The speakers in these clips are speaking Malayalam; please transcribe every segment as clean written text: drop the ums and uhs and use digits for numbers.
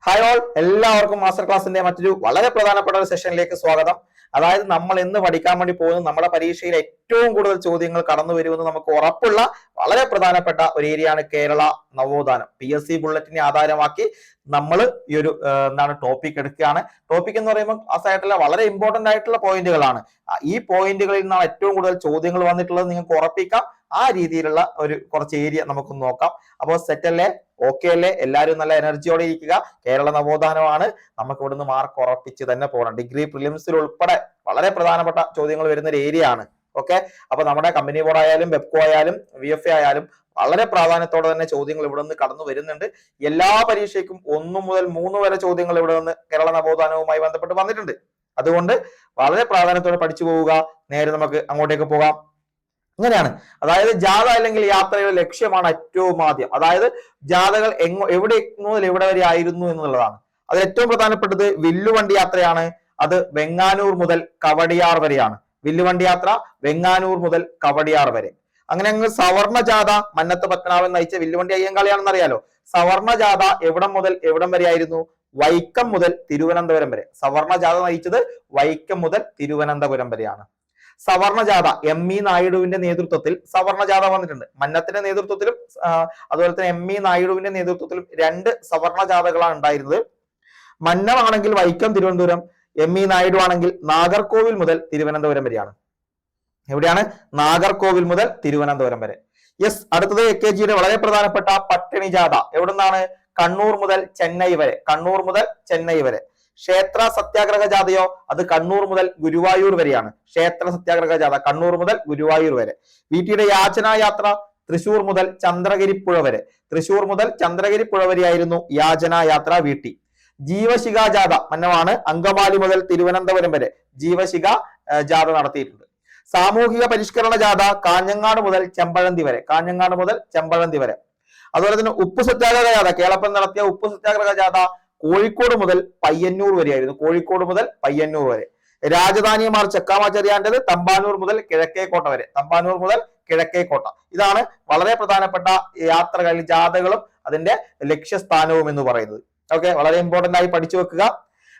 ഹായ് ഓൾ, എല്ലാവർക്കും മാസ്റ്റർ ക്ലാസിന്റെ മറ്റൊരു വളരെ പ്രധാനപ്പെട്ട ഒരു സെഷനിലേക്ക് സ്വാഗതം. അതായത് നമ്മൾ ഇന്ന് പഠിക്കാൻ വേണ്ടി പോകുന്നത് നമ്മുടെ പരീക്ഷയിൽ ഏറ്റവും കൂടുതൽ ചോദ്യങ്ങൾ കടന്നു വരുമെന്ന് നമുക്ക് ഉറപ്പുള്ള വളരെ പ്രധാനപ്പെട്ട ഒരു ഏരിയയാണ് കേരള നവോത്ഥാനം. PSC ബുള്ളറ്റിനെ ആധാരമാക്കി നമ്മൾ ഈ ഒരു ടോപ്പിക് എടുക്കുകയാണ്. ടോപ്പിക് എന്ന് പറയുമ്പോൾ ആയിട്ടുള്ള വളരെ ഇമ്പോർട്ടന്റ് ആയിട്ടുള്ള പോയിന്റുകളാണ്. ഈ പോയിന്റുകളിൽ നിന്നാണ് ഏറ്റവും കൂടുതൽ ചോദ്യങ്ങൾ വന്നിട്ടുള്ളത്. നിങ്ങൾക്ക് ഉറപ്പിക്കാം. ആ രീതിയിലുള്ള ഒരു കുറച്ച് ഏരിയ നമുക്ക് നോക്കാം. അപ്പോൾ സെറ്റ് അല്ലേ, ഓക്കെ അല്ലേ? എല്ലാവരും നല്ല എനർജിയോടെ ഇരിക്കുക. കേരള നവോത്ഥാനമാണ്. നമുക്ക് ഇവിടുന്ന് മാർക്ക് ഉറപ്പിച്ച് തന്നെ പോകണം. ഡിഗ്രി പ്രിലിംസിൽ ഉൾപ്പെടെ വളരെ പ്രധാനപ്പെട്ട ചോദ്യങ്ങൾ വരുന്ന ഒരു ഏരിയ ആണ്. ഓക്കെ, അപ്പൊ നമ്മുടെ കമ്പനി ബോർഡ് ആയാലും വെബ്കോ ആയാലും VFA ആയാലും വളരെ പ്രാധാന്യത്തോടെ തന്നെ ചോദ്യങ്ങൾ ഇവിടെ നിന്ന് കടന്നു വരുന്നുണ്ട്. എല്ലാ പരീക്ഷയ്ക്കും 1 മുതൽ 3 വരെ ചോദ്യങ്ങൾ ഇവിടെ നിന്ന് കേരള നവോത്ഥാനവുമായി ബന്ധപ്പെട്ട് വന്നിട്ടുണ്ട്. അതുകൊണ്ട് വളരെ പ്രാധാന്യത്തോടെ പഠിച്ചു പോവുക. നേരെ നമുക്ക് അങ്ങോട്ടേക്ക് പോകാം. ഇങ്ങനെയാണ്, അതായത് ജാഥ അല്ലെങ്കിൽ യാത്രയുടെ ലക്ഷ്യമാണ് ഏറ്റവും ആദ്യം. അതായത് ജാഥകൾ എവിടെ മുതൽ എവിടെ വരെ ആയിരുന്നു എന്നുള്ളതാണ്. അതിൽ ഏറ്റവും പ്രധാനപ്പെട്ടത് വില്ലുവണ്ടി യാത്രയാണ്. അത് വെങ്ങാനൂർ മുതൽ കവടിയാർ വരെയാണ്. വില്ലുവണ്ടി യാത്ര വെങ്ങാനൂർ മുതൽ കവടിയാർ വരെ. അങ്ങനെ അങ്ങ് സവർണ ജാഥ മന്നത്ത് പത്മനാഭൻ നയിച്ച വില്ലുവണ്ടി അയ്യങ്കാളിയാണെന്ന് അറിയാലോ. സവർണ ജാഥ എവിടം മുതൽ എവിടം വരെ ആയിരുന്നു? വൈക്കം മുതൽ തിരുവനന്തപുരം വരെ. സവർണ ജാഥ നയിച്ചത് വൈക്കം മുതൽ തിരുവനന്തപുരം വരെയാണ്. സവർണ ജാഥ ME നായിഡുവിന്റെ നേതൃത്വത്തിൽ സവർണ ജാഥ വന്നിട്ടുണ്ട്. മന്നത്തിന്റെ നേതൃത്വത്തിലും അതുപോലെ തന്നെ ME നായിഡുവിന്റെ നേതൃത്വത്തിലും 2 സവർണ ജാഥകളാണ് ഉണ്ടായിരുന്നത്. മന്നമാണെങ്കിൽ വൈക്കം തിരുവനന്തപുരം, ME നായിഡു ആണെങ്കിൽ നാഗർകോവിൽ മുതൽ തിരുവനന്തപുരം വരെയാണ്. എവിടെയാണ്? നാഗർകോവിൽ മുതൽ തിരുവനന്തപുരം വരെ. യെസ്, അടുത്തത് AKGയുടെ വളരെ പ്രധാനപ്പെട്ട പട്ടിണി ജാഥ എവിടെ നിന്നാണ്? കണ്ണൂർ മുതൽ ചെന്നൈ വരെ. കണ്ണൂർ മുതൽ ചെന്നൈ വരെ. ക്ഷേത്ര സത്യാഗ്രഹ ജാഥയോ? അത് കണ്ണൂർ മുതൽ ഗുരുവായൂർ വരെയാണ്. ക്ഷേത്ര സത്യാഗ്രഹ ജാഥ കണ്ണൂർ മുതൽ ഗുരുവായൂർ വരെ. VTയുടെ യാചനാ യാത്ര തൃശൂർ മുതൽ ചന്ദ്രഗിരിപ്പുഴ വരെ. തൃശൂർ മുതൽ ചന്ദ്രഗിരിപ്പുഴ വരെയായിരുന്നു യാചനാ യാത്ര VT. ജീവശിഖ ജാഥ മന്നമാണ്. അങ്കമാലി മുതൽ തിരുവനന്തപുരം വരെ ജീവശിഖ ജാഥ നടത്തിയിട്ടുണ്ട്. സാമൂഹിക പരിഷ്കരണ ജാഥ കാഞ്ഞങ്ങാട് മുതൽ ചെമ്പഴന്തി വരെ. കാഞ്ഞങ്ങാട് മുതൽ ചെമ്പഴന്തി വരെ. അതുപോലെ തന്നെ ഉപ്പു സത്യാഗ്രഹ ജാഥ, കേളപ്പൻ നടത്തിയ ഉപ്പു സത്യാഗ്രഹ ജാഥ കോഴിക്കോട് മുതൽ പയ്യന്നൂർ വരെയായിരുന്നു. കോഴിക്കോട് മുതൽ പയ്യന്നൂർ വരെ. രാജധാനി മാർച്ച് ചക്കാമാചാര്യാന്റേത് തമ്പാനൂർ മുതൽ കിഴക്കേക്കോട്ട വരെ. തമ്പാനൂർ മുതൽ കിഴക്കേക്കോട്ട. ഇതാണ് വളരെ പ്രധാനപ്പെട്ട യാത്രകളിൽ ജാഥകളും അതിന്റെ ലക്ഷ്യസ്ഥാനവും എന്ന് പറയുന്നത്. ഓക്കെ, വളരെ ഇമ്പോർട്ടന്റ് ആയി പഠിച്ചു വെക്കുക.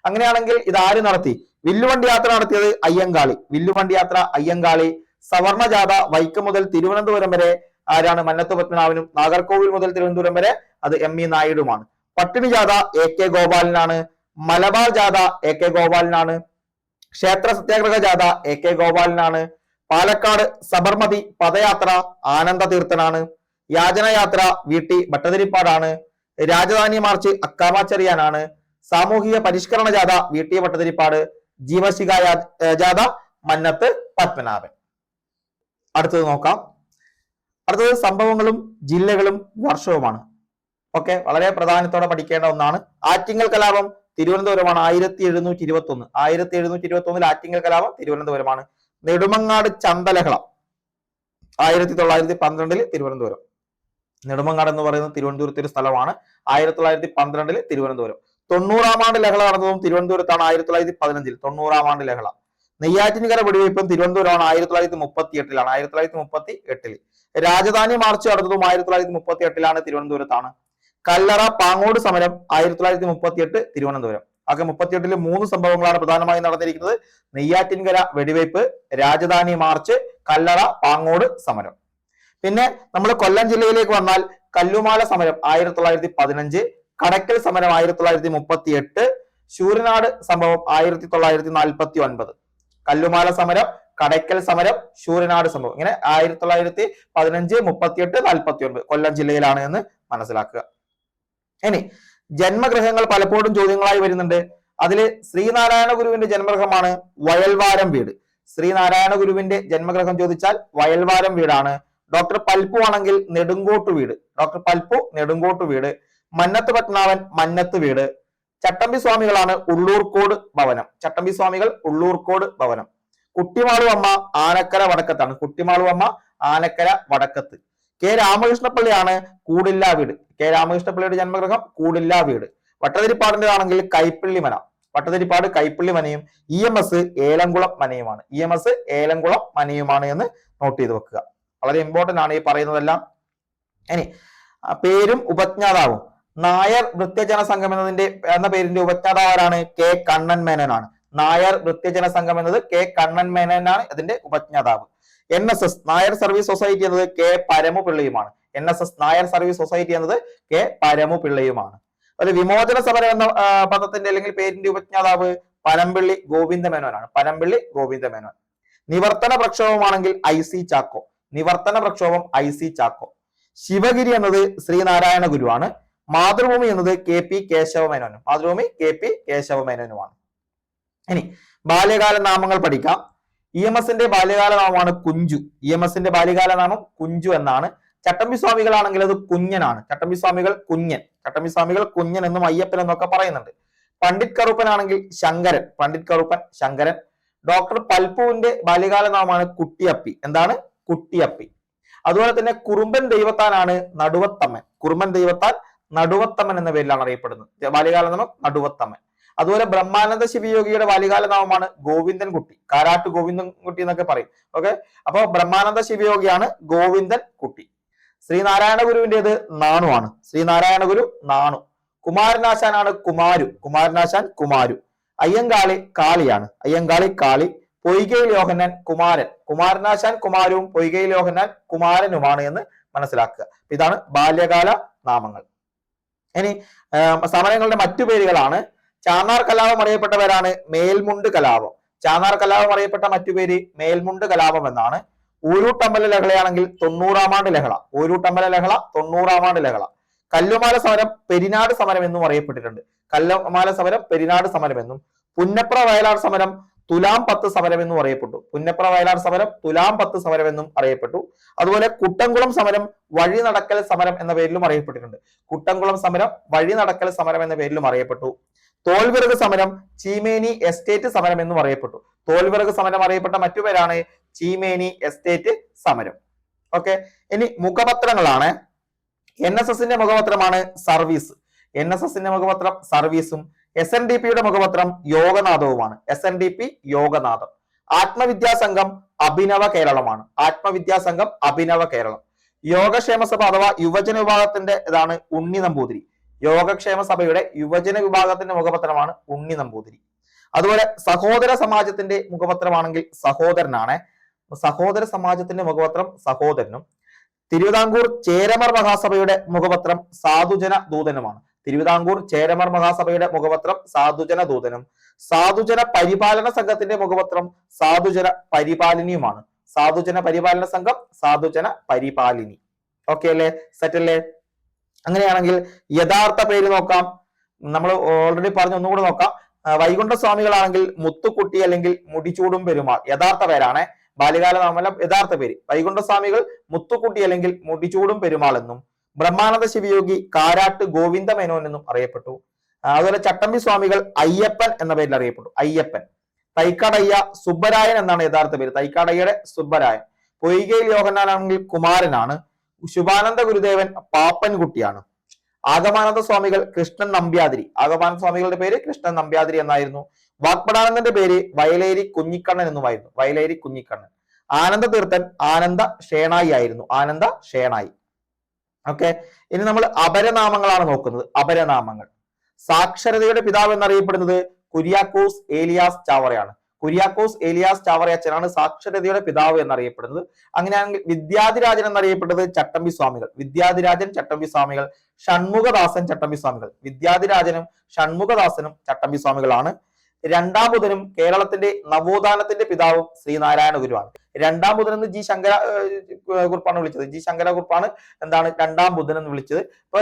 അങ്ങനെയാണെങ്കിൽ ഇത് ആര് നടത്തി? വില്ലുവണ്ടി യാത്ര നടത്തിയത് അയ്യങ്കാളി. വില്ലുവണ്ടി യാത്ര അയ്യങ്കാളി. സവർണ ജാഥ വൈക്കം മുതൽ തിരുവനന്തപുരം വരെ ആരാണ്? മന്നത്ത് പത്മനാഭനും. നാഗർകോവിൽ മുതൽ തിരുവനന്തപുരം വരെ അത് ME നായിഡുമാണ്. പട്ടിണി ജാഥ AK ഗോപാലനാണ്. മലബാർ ജാഥ AK ഗോപാലനാണ്. ക്ഷേത്ര സത്യാഗ്രഹ ജാഥ AK ഗോപാലനാണ്. പാലക്കാട് സബർമതി പദയാത്ര ആനന്ദ തീർത്ഥനാണ്. യാചനയാത്ര VT ഭട്ടതിരിപ്പാടാണ്. രാജധാനി മാർച്ച് അക്കാമാചെറിയാനാണ്. സാമൂഹിക പരിഷ്കരണ ജാഥ VT ഭട്ടതിരിപ്പാട്. ജീവശിഖ ജാഥ മന്നത്ത് പത്മനാഭൻ. അടുത്തത് നോക്കാം. അടുത്തത് സംഭവങ്ങളും ജില്ലകളും വർഷവുമാണ്. ഓക്കെ, വളരെ പ്രാധാന്യത്തോടെ പഠിക്കേണ്ട ഒന്നാണ്. ആറ്റിങ്ങൽ കലാപം തിരുവനന്തപുരമാണ്. 1721. 1721 ആറ്റിങ്ങൽ കലാപം തിരുവനന്തപുരമാണ്. നെടുമങ്ങാട് ചന്തലഹള 1912 തിരുവനന്തപുരം. നെടുമങ്ങാട് എന്ന് പറയുന്നത് തിരുവനന്തപുരത്തെ ഒരു സ്ഥലമാണ്. 1912 തിരുവനന്തപുരം. 90-ാം ആണ്ട് ലഹള നടന്നതും തിരുവനന്തപുരത്താണ്. 1915. 90-ാം ആണ്ട് ലഹള. നെയ്യാറ്റിൻകര വെടിവയ്പും തിരുവനന്തപുരമാണ്. 1938. 1938. രാജധാനി മാർച്ച് നടന്നതും 1938 തിരുവനന്തപുരത്താണ്. കല്ലറ പാങ്ങോട് സമരം 1938 തിരുവനന്തപുരം. ആകെ 38 3 സംഭവങ്ങളാണ് പ്രധാനമായും നടന്നിരിക്കുന്നത്. നെയ്യാറ്റിൻകര വെടിവയ്പ്, രാജധാനി മാർച്ച്, കല്ലറ പാങ്ങോട് സമരം. പിന്നെ നമ്മൾ കൊല്ലം ജില്ലയിലേക്ക് വന്നാൽ കല്ലുമാല സമരം 1915, കടക്കൽ സമരം 1938, ശൂരനാട് സംഭവം 1949. കല്ലുമാല സമരം, കടയ്ക്കൽ സമരം, ശൂരനാട് സംഭവം, ഇങ്ങനെ 1915, 38, 49 കൊല്ലം ജില്ലയിലാണ് എന്ന് മനസ്സിലാക്കുക. ഇനി ജന്മഗൃഹങ്ങൾ പലപ്പോഴും ചോദ്യങ്ങളായി വരുന്നുണ്ട്. അതില് ശ്രീനാരായണ ഗുരുവിന്റെ ജന്മഗൃഹമാണ് വയൽവാരം വീട്. ശ്രീനാരായണ ഗുരുവിന്റെ ജന്മഗൃഹം ചോദിച്ചാൽ വയൽവാരം വീടാണ്. ഡോക്ടർ പൽപ്പു ആണെങ്കിൽ നെടുങ്കോട്ട് വീട്. ഡോക്ടർ പൽപ്പു നെടുങ്കോട്ട് വീട്. മന്നത്ത് പത്മനാഭൻ മന്നത്ത് വീട്. ചട്ടമ്പി സ്വാമികളാണ് ഉള്ളൂർക്കോട് ഭവനം. ചട്ടമ്പി സ്വാമികൾ ഉള്ളൂർക്കോട് ഭവനം. കുട്ടിമാളു അമ്മ ആനക്കര വടക്കത്താണ്. കുട്ടിമാളു അമ്മ ആനക്കര വടക്കത്ത്. K രാമകൃഷ്ണപ്പള്ളിയാണ് കൂടില്ല വീട്. K രാമകൃഷ്ണപ്പള്ളിയുടെ ജന്മഗൃഹം കൂടില്ല വീട്. വട്ടതിരിപ്പാടിന്റെ ആണെങ്കിൽ കൈപ്പള്ളി മന. വട്ടതിരിപ്പാട് കൈപ്പള്ളി മനയും. EMS ഏലംകുളം മനയുമാണ്. EMS ഏലംകുളം മനയുമാണ് എന്ന് നോട്ട് ചെയ്ത് വെക്കുക. വളരെ ഇമ്പോർട്ടന്റ് ആണ് ഈ പറയുന്നതെല്ലാം. ഇനി പേരും ഉപജ്ഞാതാവും. നായർ വൃത്യജന സംഘം എന്ന പേരിന്റെ ഉപജ്ഞാതാവാരാണ്? കെ കണ്ണൻ മേനോനാണ്. നായർ വൃത്യജന സംഘം എന്നത് കെ കണ്ണൻ മേനോനാണ് ഇതിന്റെ ഉപജ്ഞാതാവ്. NSS നായർ സർവീസ് സൊസൈറ്റി എന്നത് കെ പരമപിള്ളയുമാണ്. NSS നായർ സർവീസ് സൊസൈറ്റി എന്നത് കെ പരമപിള്ളയുമാണ്. ഒരു വിമോചന സമരം എന്ന പദത്തിന്റെ അല്ലെങ്കിൽ പേരിന്റെ ഉപജ്ഞാതാവ് പനമ്പിള്ളി ഗോവിന്ദ മേനോനാണ്. പനമ്പിള്ളി ഗോവിന്ദ മേനോൻ. നിവർത്തന പ്രക്ഷോഭമാണെങ്കിൽ IC ചാക്കോ. നിവർത്തന പ്രക്ഷോഭം IC ചാക്കോ. ശിവഗിരി എന്നത് ശ്രീനാരായണ ഗുരുവാണ്. മാതൃഭൂമി എന്നത് KP കേശവ മേനോനും. മാതൃഭൂമി KP കേശവ മേനോനുമാണ്. ഇനി ബാല്യകാല നാമങ്ങൾ പഠിക്കാം. EMSന്റെ ബാല്യകാല നാമമാണ് കുഞ്ചു. EMSന്റെ ബാല്യകാല നാമം കുഞ്ചു എന്നാണ്. ചട്ടമ്പി സ്വാമികളാണെങ്കിൽ അത് കുഞ്ഞനാണ്. ചട്ടമ്പി സ്വാമികൾ കുഞ്ഞൻ. ചട്ടമ്പി സ്വാമികൾ കുഞ്ഞൻ എന്നും അയ്യപ്പൻ എന്നൊക്കെ പറയുന്നുണ്ട്. പണ്ഡിറ്റ് കറുപ്പൻ ആണെങ്കിൽ ശങ്കരൻ. പണ്ഡിറ്റ് കറുപ്പൻ ശങ്കരൻ. ഡോക്ടർ പൽപുവിന്റെ ബാല്യകാല നാമമാണ് കുട്ടിയപ്പി. എന്താണ്? കുട്ടിയപ്പി. അതുപോലെ തന്നെ കുറുമ്പൻ ദൈവത്താനാണ് നടുവത്തമ്മൻ. കുറുമ്പൻ ദൈവത്താൻ നടുവത്തമ്മൻ എന്ന പേരിലാണ് അറിയപ്പെടുന്നത്. ബാല്യകാല നാമം നടുവത്തമ്മൻ. അതുപോലെ ബ്രഹ്മാനന്ദ ശിവയോഗിയുടെ ബാല്യകാല നാമമാണ് ഗോവിന്ദൻ കുട്ടി. കാരാട്ട് ഗോവിന്ദൻ കുട്ടി എന്നൊക്കെ പറയും. ഓക്കെ, അപ്പൊ ബ്രഹ്മാനന്ദ ശിവയോഗിയാണ് ഗോവിന്ദൻ കുട്ടി. ശ്രീനാരായണ ഗുരുവിന്റേത് നാണു ആണ്. ശ്രീനാരായണ ഗുരു നാണു. കുമാരനാശാനാണ് കുമാരു. കുമാരനാശാൻ കുമാരു. അയ്യങ്കാളി കാളിയാണ്. അയ്യങ്കാളി കാളി. പൊയ്കയിൽ യോഹന്നാൻ കുമാരൻ. കുമാരനാശാൻ കുമാരവും പൊയ്കയിൽ യോഹന്നാൻ കുമാരനുമാണ് എന്ന് മനസ്സിലാക്കുക. ഇതാണ് ബാല്യകാല നാമങ്ങൾ. ഇനി സമരങ്ങളുടെ മറ്റു പേരുകളാണ്. ചാന്നാർ കലാപം അറിയപ്പെട്ടവരാണ് മേൽമുണ്ട് കലാപം. ചാന്നാർ കലാപം അറിയപ്പെട്ട മറ്റു പേര് മേൽമുണ്ട് കലാപം എന്നാണ്. ഊരൂട്ടമ്പല ലഹളയാണെങ്കിൽ 90-ാം ആണ്ട് ലഹള. ഊരൂട്ടമ്പല ലഹള 90-ാം ആണ്ട് ലഹള. കല്ലുമാല സമരം പെരിനാട് സമരം എന്നും അറിയപ്പെട്ടിട്ടുണ്ട്. കല്ലുമാല സമരം പെരിനാട് സമരം എന്നും. പുന്നപ്ര വയലാർ സമരം തുലാം 10 സമരം എന്നും അറിയപ്പെട്ടു. പുന്നപ്ര വയലാർ സമരം തുലാം 10 സമരം എന്നും അറിയപ്പെട്ടു. അതുപോലെ കുട്ടംകുളം സമരം വഴി നടക്കൽ സമരം എന്ന പേരിലും അറിയപ്പെട്ടിട്ടുണ്ട്. കുട്ടംകുളം സമരം വഴി നടക്കൽ സമരം എന്ന പേരിലും അറിയപ്പെട്ടു. തോൽവിറക് സമരം ചീമേനി എസ്റ്റേറ്റ് സമരം എന്നും അറിയപ്പെട്ടു. തോൽവിറക് സമരം അറിയപ്പെട്ട മറ്റു പേരാണ് ചീമേനി എസ്റ്റേറ്റ് സമരം. ഓക്കെ, ഇനി മുഖപത്രങ്ങളാണ്. NSSന്റെ മുഖപത്രമാണ് സർവീസ്. NSSന്റെ മുഖപത്രം സർവീസും. SNDPയുടെ മുഖപത്രം യോഗനാഥവുമാണ്. SNDP യോഗനാഥം. ആത്മവിദ്യാസംഘം അഭിനവ കേരളമാണ്. ആത്മവിദ്യാസംഘം അഭിനവ കേരളം. യോഗക്ഷേമ സഭ അഥവാ യുവജന വിഭാഗത്തിന്റെ ഇതാണ് ഉണ്ണി നമ്പൂതിരി. യോഗക്ഷേമ സഭയുടെ യുവജന വിഭാഗത്തിന്റെ മുഖപത്രമാണ് ഉണ്ണി നമ്പൂതിരി. അതുപോലെ സഹോദര സമാജത്തിന്റെ മുഖപത്രമാണെങ്കിൽ സഹോദരനാണ്. സഹോദര സമാജത്തിന്റെ മുഖപത്രം സഹോദരനും. തിരുവിതാംകൂർ ചേരമർ മഹാസഭയുടെ മുഖപത്രം സാധുജന ദൂതനുമാണ്. തിരുവിതാംകൂർ ചേരമർ മഹാസഭയുടെ മുഖപത്രം സാധുജന ദൂതനും. സാധുജന പരിപാലന സംഘത്തിന്റെ മുഖപത്രം സാധുജന പരിപാലിനിയുമാണ്. സാധുജന പരിപാലന സംഘം സാധുജന പരിപാലിനി. ഓക്കെ അല്ലേ? സെറ്റ് അല്ലേ? അങ്ങനെയാണെങ്കിൽ യഥാർത്ഥ പേര് നോക്കാം. നമ്മൾ ഓൾറെഡി പറഞ്ഞ ഒന്നുകൂടെ നോക്കാം. വൈകുണ്ഠ സ്വാമികളാണെങ്കിൽ മുത്തുക്കുട്ടി അല്ലെങ്കിൽ മുടിച്ചൂടും പെരുമാൾ യഥാർത്ഥ പേരാണ്. ബാല്യകാല നാമല്ല യഥാർത്ഥ പേര്. വൈകുണ്ഠ സ്വാമികൾ മുത്തുക്കുട്ടി അല്ലെങ്കിൽ മുടിച്ചൂടും പെരുമാൾ എന്നും. ബ്രഹ്മാനന്ദ ശിവയോഗി കാരാട്ട് ഗോവിന്ദ മേനോൻ എന്നും അറിയപ്പെട്ടു. അതുപോലെ ചട്ടമ്പി സ്വാമികൾ അയ്യപ്പൻ എന്ന പേരിൽ അറിയപ്പെട്ടു. അയ്യപ്പൻ. തൈക്കാടയ്യ സുബ്ബരായൻ എന്നാണ് യഥാർത്ഥ പേര്. തൈക്കാടയ്യയുടെ സുബ്ബരായൻ. പൊയ്കയിൽ യോഹന്നാനാണെങ്കിൽ കുമാരനാണ്. ശുഭാനന്ദ ഗുരുദേവൻ പാപ്പൻകുട്ടിയാണ്. ആഗമാനന്ദ സ്വാമികൾ കൃഷ്ണൻ നമ്പ്യാതിരി. ആഗമാനന്ദ സ്വാമികളുടെ പേര് കൃഷ്ണൻ നമ്പ്യാതിരി എന്നായിരുന്നു. വാഗ്പടാനന്ദന്റെ പേര് വയലേരി കുഞ്ഞിക്കണ്ണൻ എന്നുമായിരുന്നു. വയലേരി കുഞ്ഞിക്കണ്ണൻ. ആനന്ദ തീർത്ഥൻ ആനന്ദ ഷേണായി ആയിരുന്നു. ആനന്ദ ഷേണായി. ഓക്കെ, ഇനി നമ്മൾ അപരനാമങ്ങളാണ് നോക്കുന്നത്. അപരനാമങ്ങൾ. സാക്ഷരതയുടെ പിതാവ് എന്നറിയപ്പെടുന്നത് കുര്യാക്കോസ് ഏലിയാസ് ചാവറയാണ്. കുര്യാക്കോസ് ഏലിയാസ് ചാവറയച്ചനാണ് സാക്ഷരതയുടെ പിതാവ് എന്നറിയപ്പെടുന്നത്. അങ്ങനെയാണെങ്കിൽ വിദ്യാധിരാജൻ എന്നറിയപ്പെട്ടത് ചട്ടമ്പി സ്വാമികൾ. വിദ്യാധിരാജൻ ചട്ടമ്പി സ്വാമികൾ. ഷൺമുഖദാസൻ ചട്ടമ്പി സ്വാമികൾ. വിദ്യാധിരാജനും ഷൺമുഖദാസനും ചട്ടമ്പി സ്വാമികളാണ്. രണ്ടാം ബുധനും കേരളത്തിന്റെ നവോത്ഥാനത്തിന്റെ പിതാവും ശ്രീനാരായണ ഗുരുവാണ്. രണ്ടാം ബുധൻ എന്ന് ജി ശങ്കര കുറുപ്പാണ് വിളിച്ചത്. ജി ശങ്കര കുറുപ്പാണ് എന്താണ് രണ്ടാം ബുധൻ എന്ന് വിളിച്ചത്. ഇപ്പൊ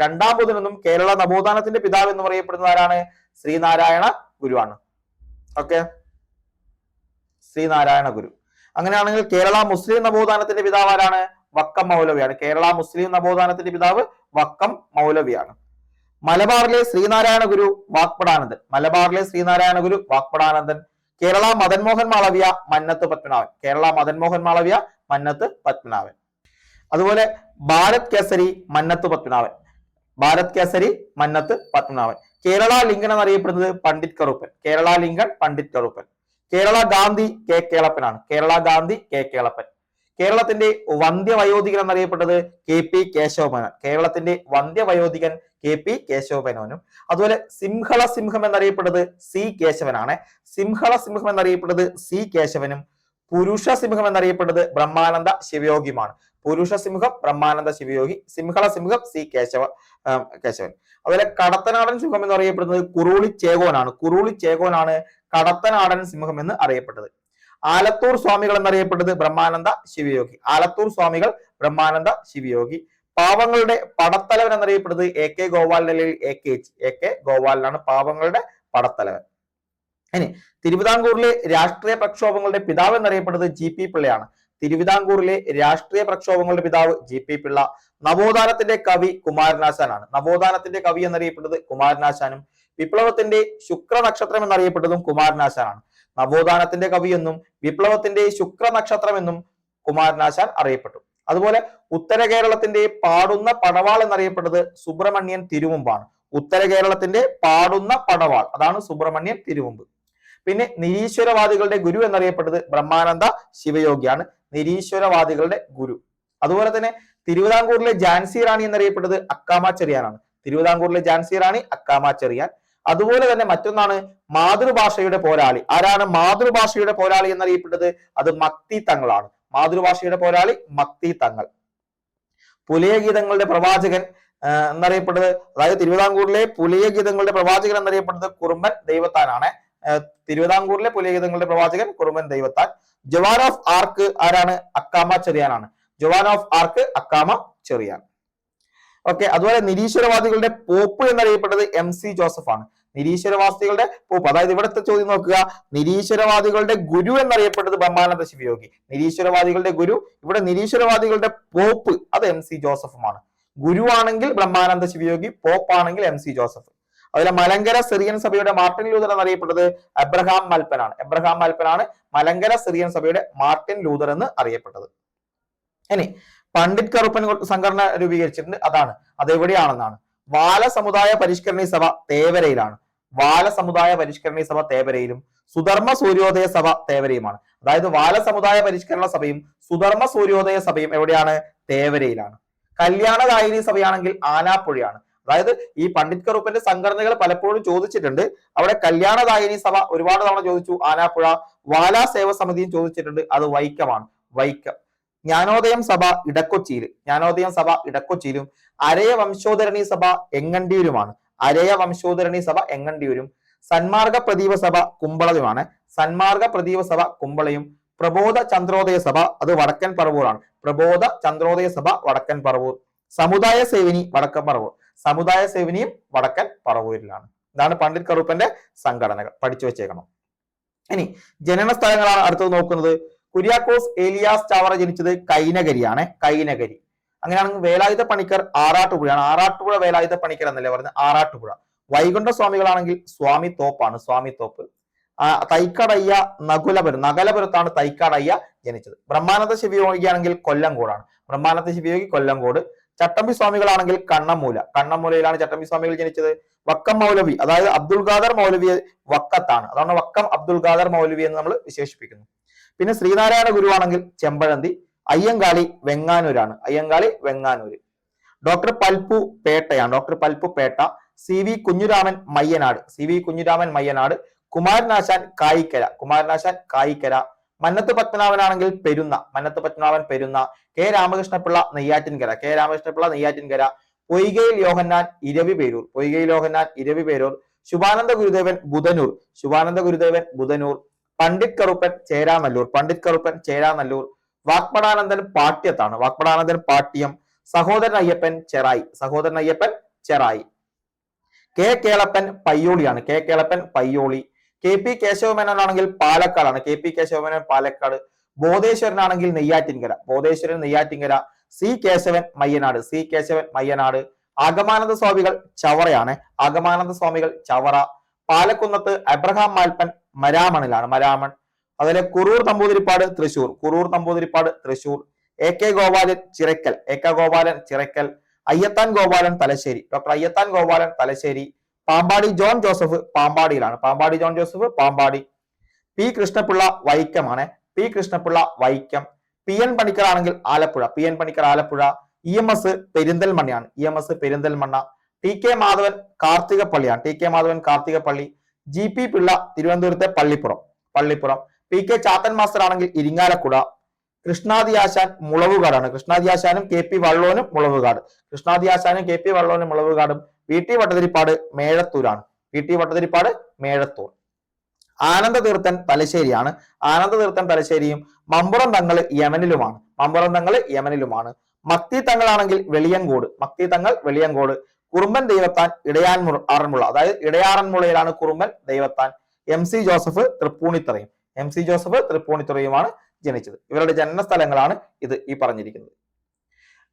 രണ്ടാം ബുധൻ എന്നും കേരള നവോത്ഥാനത്തിന്റെ പിതാവ് എന്ന് പറയപ്പെടുന്നത് ആരാണ്? ശ്രീനാരായണ ഗുരുവാണ്. ഓക്കെ, ശ്രീനാരായണ ഗുരു. അങ്ങനെയാണെങ്കിൽ കേരള മുസ്ലിം നവോത്ഥാനത്തിന്റെ പിതാവ് ആരാണ്? വക്കം മൗലവിയാണ്. കേരള മുസ്ലിം നവോത്ഥാനത്തിന്റെ പിതാവ് വക്കം മൗലവിയാണ്. മലബാറിലെ ശ്രീനാരായണ ഗുരു വാഗ്പടാനന്ദൻ. മലബാറിലെ ശ്രീനാരായണ ഗുരു വാഗ്പടാനന്ദൻ. കേരള മദൻമോഹൻ മാളവ്യ മന്നത്ത് പത്മനാഭൻ. കേരള മദൻമോഹൻ മാളവ്യ മന്നത്ത് പത്മനാഭൻ. അതുപോലെ ഭാരത് കേസരി മന്നത്ത് പത്മനാഭൻ. ഭാരത് കേസരി മന്നത്ത് പത്മനാഭൻ. കേരള ലിങ്കൻ എന്നറിയപ്പെടുന്നത് പണ്ഡിറ്റ് കറുപ്പൻ. കേരള ലിങ്കൻ പണ്ഡിറ്റ് കറുപ്പൻ. കേരള ഗാന്ധി കെ കേളപ്പനാണ്. കേരള ഗാന്ധി കെ കേളപ്പൻ. കേരളത്തിന്റെ വന്ധ്യവയോധികൻ എന്നറിയപ്പെട്ടത് കെ പി കേശവമേനോൻ. കേരളത്തിന്റെ വന്ധ്യവയോധികൻ കെ പി കേശവമേനോനും. അതുപോലെ സിംഹള സിംഹം എന്നറിയപ്പെട്ടത് സി കേശവനാണ്. സിംഹള സിംഹം എന്നറിയപ്പെട്ടത് സി കേശവനും. പുരുഷ സിംഹം എന്നറിയപ്പെട്ടത് ബ്രഹ്മാനന്ദ ശിവയോഗിയുമാണ്. പുരുഷ സിംഹം ബ്രഹ്മാനന്ദ ശിവയോഗി, സിംഹള സിംഹം സി കേശവൻ. അതുപോലെ കടത്തനാടൻ സിംഹം എന്ന് അറിയപ്പെടുന്നത് കുറുളി ചേകോനാണ്. കുറുളി ചേകോനാണ് കടത്തനാടൻ സിംഹം എന്ന് അറിയപ്പെട്ടത്. ആലത്തൂർ സ്വാമികൾ എന്നറിയപ്പെട്ടത് ബ്രഹ്മാനന്ദ ശിവയോഗി. ആലത്തൂർ സ്വാമികൾ ബ്രഹ്മാനന്ദ ശിവയോഗി. പാവങ്ങളുടെ പടത്തലവൻ എന്നറിയപ്പെടുന്നത് എ കെ ഗോപാലൻ അല്ലെങ്കിൽ എ കെ ഗോപാലനാണ് പാവങ്ങളുടെ പടത്തലവൻ. ഇനി തിരുവിതാംകൂറിലെ രാഷ്ട്രീയ പ്രക്ഷോഭങ്ങളുടെ പിതാവ് എന്നറിയപ്പെടുന്നത് ജി പി പിള്ളയാണ്. തിരുവിതാംകൂറിലെ രാഷ്ട്രീയ പ്രക്ഷോഭങ്ങളുടെ പിതാവ് ജി പി പിള്ള. നവോത്ഥാനത്തിന്റെ കവി കുമാരനാശാനാണ്. നവോത്ഥാനത്തിന്റെ കവി എന്നറിയപ്പെടുന്നത് കുമാരനാശാനും. വിപ്ലവത്തിന്റെ ശുക്ര നക്ഷത്രം എന്നറിയപ്പെട്ടതും കുമാരനാശാനാണ്. നവോത്ഥാനത്തിന്റെ കവി എന്നും വിപ്ലവത്തിന്റെ ശുക്ര നക്ഷത്രം എന്നും കുമാരനാശാൻ അറിയപ്പെട്ടു. അതുപോലെ ഉത്തര കേരളത്തിന്റെ പാടുന്ന പടവാൾ എന്നറിയപ്പെട്ടത് സുബ്രഹ്മണ്യൻ തിരുമുമ്പാണ്. ഉത്തര കേരളത്തിന്റെ പാടുന്ന പടവാൾ അതാണ് സുബ്രഹ്മണ്യൻ തിരുമുമ്പ്. പിന്നെ നിരീശ്വരവാദികളുടെ ഗുരു എന്നറിയപ്പെട്ടത് ബ്രഹ്മാനന്ദ ശിവയോഗിയാണ്. നിരീശ്വരവാദികളുടെ ഗുരു. അതുപോലെ തന്നെ തിരുവിതാംകൂറിലെ ഝാൻസി റാണി എന്നറിയപ്പെട്ടത് അക്കാമ ചെറിയാനാണ്. തിരുവിതാംകൂറിലെ ഝാൻസി റാണി അക്കാമ ചെറിയാൻ. അതുപോലെ തന്നെ മറ്റൊന്നാണ് മാതൃഭാഷയുടെ പോരാളി. ആരാണ് മാതൃഭാഷയുടെ പോരാളി എന്നറിയപ്പെട്ടത്? അത് മക്തി തങ്ങളാണ്. മാതൃഭാഷയുടെ പോരാളി മക്തി തങ്ങൾ. പുലയ ഗീതങ്ങളുടെ പ്രവാചകൻ എന്നറിയപ്പെട്ടത്, അതായത് തിരുവിതാംകൂറിലെ പുലയ ഗീതങ്ങളുടെ പ്രവാചകൻ എന്നറിയപ്പെടുന്നത് കുറുമ്പൻ ദൈവത്താനാണ്. തിരുവിതാംകൂറിലെ പുലയ ഗീതങ്ങളുടെ പ്രവാചകൻ കുറുമ്പൻ ദൈവത്താൻ. ജവാൻ ഓഫ് ആർക്ക് ആരാണ്? അക്കാമ ചെറിയാനാണ്. ജവാൻ of arc Akkamma Cherian. Okay. അതുപോലെ നിരീശ്വരവാദികളുടെ പോപ്പ് എന്നറിയപ്പെട്ടത് എം സി ജോസഫ് ആണ്. നിരീശ്വരവാദികളുടെ പോപ്പ്, അതായത് ഇവിടുത്തെ ചോദ്യം നോക്കുക, നിരീശ്വരവാദികളുടെ ഗുരു എന്നറിയപ്പെട്ടത് ബ്രഹ്മാനന്ദ ശിവയോഗി. നിരീശ്വരവാദികളുടെ ഗുരു, ഇവിടെ നിരീശ്വരവാദികളുടെ പോപ്പ് അത് എം സി ജോസഫുമാണ്. ഗുരു ആണെങ്കിൽ ബ്രഹ്മാനന്ദ ശിവയോഗി, പോപ്പ് ആണെങ്കിൽ എം സി ജോസഫ്. അതുപോലെ മലങ്കര സിറിയൻ സഭയുടെ മാർട്ടിൻ ലൂതർ എന്നറിയപ്പെട്ടത് എബ്രഹാം മൽപ്പനാണ്. എബ്രഹാം മൽപ്പനാണ് മലങ്കര സിറിയൻ സഭയുടെ മാർട്ടിൻ ലൂതർ എന്ന് അറിയപ്പെട്ടത്. ഇനി പണ്ഡിറ്റ് കറുപ്പൻ സംഘടന രൂപീകരിച്ചിട്ടുണ്ട്. അതാണ് അതെവിടെയാണെന്നാണ്. വാല സമുദായ പരിഷ്കരണി സഭ തേവരയിലാണ്. വാല സമുദായ പരിഷ്കരണി സഭ തേവരയിലും സുധർമ്മ സൂര്യോദയ സഭ തേവരയുമാണ്. അതായത് വാല സമുദായ പരിഷ്കരണ സഭയും സുധർമ്മ സൂര്യോദയ സഭയും എവിടെയാണ്? തേവരയിലാണ്. കല്യാണദായിനി സഭയാണെങ്കിൽ ആനാപ്പുഴയാണ്. അതായത് ഈ പണ്ഡിറ്റ് കറുപ്പന്റെ സംഘടനകൾ പലപ്പോഴും ചോദിച്ചിട്ടുണ്ട്. അവിടെ കല്യാണദായിനി സഭ ഒരുപാട് തവണ ചോദിച്ചു, ആനാപ്പുഴ. വാല സേവ സമിതിയും ചോദിച്ചിട്ടുണ്ട്, അത് വൈക്കമാണ്. വൈക്കം. ജ്ഞാനോദയം സഭ ഇടക്കൊച്ചിയിൽ. ജ്ഞാനോദയം സഭ ഇടക്കൊച്ചിയിലും. അരയ വംശോധരണി സഭ എങ്ങണ്ടിയൂരുമാണ്. അരയ വംശോധരണി സഭ എങ്ങണ്ടിയൂരും. സന്മാർഗ പ്രദീപ സഭ കുമ്പളയുമാണ്. സന്മാർഗ പ്രദീപ സഭ കുമ്പളയും. പ്രബോധ ചന്ദ്രോദയ സഭ അത് വടക്കൻ പറവൂറാണ്. പ്രബോധ ചന്ദ്രോദയ സഭ വടക്കൻ പറവൂർ. സമുദായ സേവിനി വടക്കൻ പറവൂർ. സമുദായ സേവിനിയും വടക്കൻ പറവൂരിലാണ്. ഇതാണ് പണ്ഡിറ്റ് കറുപ്പന്റെ സംഘടനകൾ, പഠിച്ചു വെച്ചേക്കണം. ഇനി ജനന സ്ഥലങ്ങളാണ് അടുത്തത് നോക്കുന്നത്. കുര്യാക്കോസ് ഏലിയാസ് ചാവറ ജനിച്ചത് കൈനകരിയാണ്. കൈനകരി. അങ്ങനെയാണെങ്കിൽ വേലായുധ പണിക്കർ ആറാട്ടുപുഴയാണ്. ആറാട്ടുപുഴ വേലായുധ പണിക്കർ എന്നല്ലേ പറയുന്നത്? ആറാട്ടുപുഴ. വൈകുണ്ഠ സ്വാമികളാണെങ്കിൽ സ്വാമി തോപ്പാണ്. സ്വാമി തോപ്പ്. തൈക്കാടയ്യ നഗലപുരത്താണ് തൈക്കാടയ്യ ജനിച്ചത്. ബ്രഹ്മാനന്ദ ശിവയോഗിയാണെങ്കിൽ കൊല്ലങ്കോടാണ്. ബ്രഹ്മാനന്ദ ശിവയോഗി കൊല്ലങ്കോട്. ചട്ടമ്പി സ്വാമികളാണെങ്കിൽ കണ്ണമ്മൂല. കണ്ണമ്മൂലയിലാണ് ചട്ടമ്പി സ്വാമികൾ ജനിച്ചത്. വക്കം മൗലവി, അതായത് അബ്ദുൽ ഖാദർ മൗലവി വക്കത്താണ്. അതാണ് വക്കം അബ്ദുൽ ഖാദർ മൗലവി എന്ന് നമ്മൾ വിശേഷിപ്പിക്കുന്നു. പിന്നെ ശ്രീനാരായണ ഗുരുവാണെങ്കിൽ ചെമ്പഴന്തി. അയ്യങ്കാളി വെങ്ങാനൂരാണ്. അയ്യങ്കാളി വെങ്ങാനൂര്. ഡോക്ടർ പൽപ്പു പേട്ടയാണ്. Doctor Palpu Pettah. C V Kunhiraman Mayyanad. C V Kunhiraman Mayyanad. Kumaranasan Kayikkara. Kumaranasan Kayikkara. Mannath പത്മനാഭനാണെങ്കിൽ പെരുന്ന. മന്നത്ത് പത്മനാഭൻ പെരുന്ന. കെ രാമകൃഷ്ണപിള്ള നെയ്യാറ്റിൻകര. കെ രാമകൃഷ്ണപിള്ള നെയ്യാറ്റിൻകര. പൊയ്കയിൽ യോഹന്നാൻ ഇരവിപേരൂർ. പൊയ്കയിൽ യോഹന്നാൻ ഇരവിപേരൂർ. ശുഭാനന്ദ ഗുരുദേവൻ ബുധനൂർ. ശുഭാനന്ദ ഗുരുദേവൻ ബുധനൂർ. പണ്ഡിറ്റ് കറുപ്പൻ ചേരാനല്ലൂർ. പണ്ഡിറ്റ് കറുപ്പൻ ചേരാനല്ലൂർ. വാക്പടാനന്ദൻ പാട്യത്താണ്. വാക്പടാനന്ദൻ പാട്യം. സഹോദരൻ അയ്യപ്പൻ ചെറായി. സഹോദരൻ അയ്യപ്പൻ ചെറായി. കെ കേളപ്പൻ പയ്യോളിയാണ്. K Kelappan Payyoli. K P കേശവമേനോനാണെങ്കിൽ പാലക്കാടാണ്. K P Kesavamenon Palakkad. ബോധേശ്വരനാണെങ്കിൽ നെയ്യാറ്റിൻകര. ബോധേശ്വരൻ നെയ്യാറ്റിൻകര. സി കേശവൻ മയ്യനാട്. സി കേശവൻ മയ്യനാട്. ആഗമാനന്ദ സ്വാമികൾ ചവറയാണ്. ആഗമാനന്ദ സ്വാമികൾ ചവറ. പാലക്കുന്നത്ത് അബ്രഹാം മാൽപ്പൻ മരാമണിലാണ്. മരാമൺ. അതുപോലെ Kurur Namboothiripad Thrissur. Kurur Namboothiripad Thrissur. A K Gopalan Chirakkal. A K Gopalan Chirakkal. Ayyathan Gopalan Thalassery. Doctor Ayyathan Gopalan Thalassery. Pampady John Joseph പാമ്പാടിയിലാണ്. പാമ്പാടി ജോൺ ജോസഫ് പാമ്പാടി. പി കൃഷ്ണപിള്ള വൈക്കമാണ്. പി കൃഷ്ണപിള്ള വൈക്കം. PN പണിക്കർ ആണെങ്കിൽ Alappuzha, PN Panicker Alappuzha. EMS പെരിന്തൽമണ്ണയാണ്, EMS Perinthalmanna. TK Madhavan കാർത്തികപ്പള്ളിയാണ്, TK Madhavan Karthikappally. GP Pillai തിരുവനന്തപുരത്തെ പള്ളിപ്പുറം, പള്ളിപ്പുറം. PK ചാത്തൻ മാസ്റ്റർ ആണെങ്കിൽ ഇരിങ്ങാലക്കുട. കൃഷ്ണാദി ആശാൻ മുളവുകാടാണ്, കൃഷ്ണാദി ആശാനും KP വള്ളോനും Mulavukad, കൃഷ്ണാദി ആശാനും KP വള്ളോനും മുളവുകാടും. VT വട്ടതിരിപ്പാട് മേഴത്തൂരാണ്, VT വട്ടതിരിപ്പാട് Mezhathur. Anandatheerthan തലശ്ശേരിയാണ്, Anandatheerthan തലശ്ശേരിയും. Mampuram തങ്ങൾ യമനിലുമാണ്, മമ്പുറം തങ്ങൾ യമനിലുമാണ്. മക്തി തങ്ങളാണെങ്കിൽ വെളിയങ്കോട്, മക്തി തങ്ങൾ വെളിയങ്കോട്. കുറുമ്പൻ ദൈവത്താൻ ഇടയാറന്മുള, അതായത് ഇടയാറന്മുളയിലാണ് കുറുമ്പൻ Daivathan. MC Joseph തൃപ്പൂണിത്തറയും, MC Joseph തൃപ്പൂണിത്തറയുമാണ് ജനിച്ചത്. ഇവരുടെ ജന്മസ്ഥലങ്ങളാണ് ഇത് ഈ പറഞ്ഞിരിക്കുന്നത്.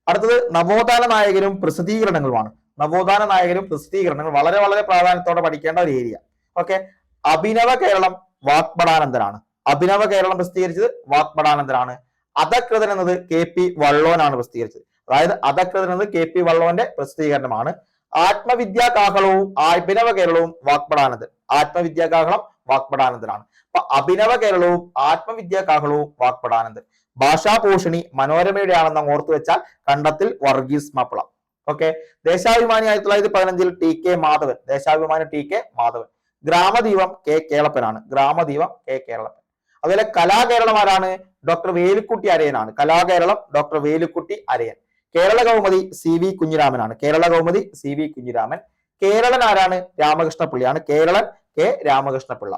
അടുത്തത് നവോത്ഥാന നായകരും പ്രസിദ്ധീകരണങ്ങളുമാണ്. നവോത്ഥാന നായകരും പ്രസിദ്ധീകരണങ്ങൾ വളരെ വളരെ പ്രാധാന്യത്തോടെ പഠിക്കേണ്ട ഒരു ഏരിയ. ഓക്കെ, അഭിനവ കേരളം വാഗ്ഭടാനന്ദനാണ്, അഭിനവ കേരളം പ്രസിദ്ധീകരിച്ചത് വാഗ്ഭടാനന്ദനാണ്. അധകൃതൻ എന്നത് KP വള്ളോനാണ് പ്രസിദ്ധീകരിച്ചത്, അതായത് അധകൃതൻ എന്നത് KP വള്ളോന്റെ പ്രസിദ്ധീകരണമാണ്. ആത്മവിദ്യാകാഹളവും അഭിനവ കേരളവും വാഗ്ഭടാനന്ദൻ, ആത്മവിദ്യാകാഹളം വാഗ്ഭടാനന്ദനാണ്. അപ്പൊ അഭിനവ കേരളവും ആത്മവിദ്യാകാഹളവും വാഗ്ഭടാനന്ദൻ. ഭാഷാഭൂഷണി മനോരമയുടെ ആണെന്ന് ഓർത്തു വെച്ചാൽ Kandathil Varghese Mappila. Okay, Deshabhimani 1915 TK Madhavan, Deshabhimani TK Madhavan. Gramadeepam K കേളപ്പനാണ്, ഗ്രാമദീപം K കേളപ്പൻ. അതുപോലെ കലാകേരളം ആരാണ്? ഡോക്ടർ വേലുക്കുട്ടി അരയനാണ്, കലാകേരളം ഡോക്ടർ വേലുക്കുട്ടി അരയൻ. കേരള കൗമുദി CV കുഞ്ഞിരാമനാണ്, കേരള കൗമുദി CV കുഞ്ഞിരാമൻ. കേരളൻ ആരാണ്? രാമകൃഷ്ണപിള്ളയാണ്, കേരളൻ K രാമകൃഷ്ണപിള്ള.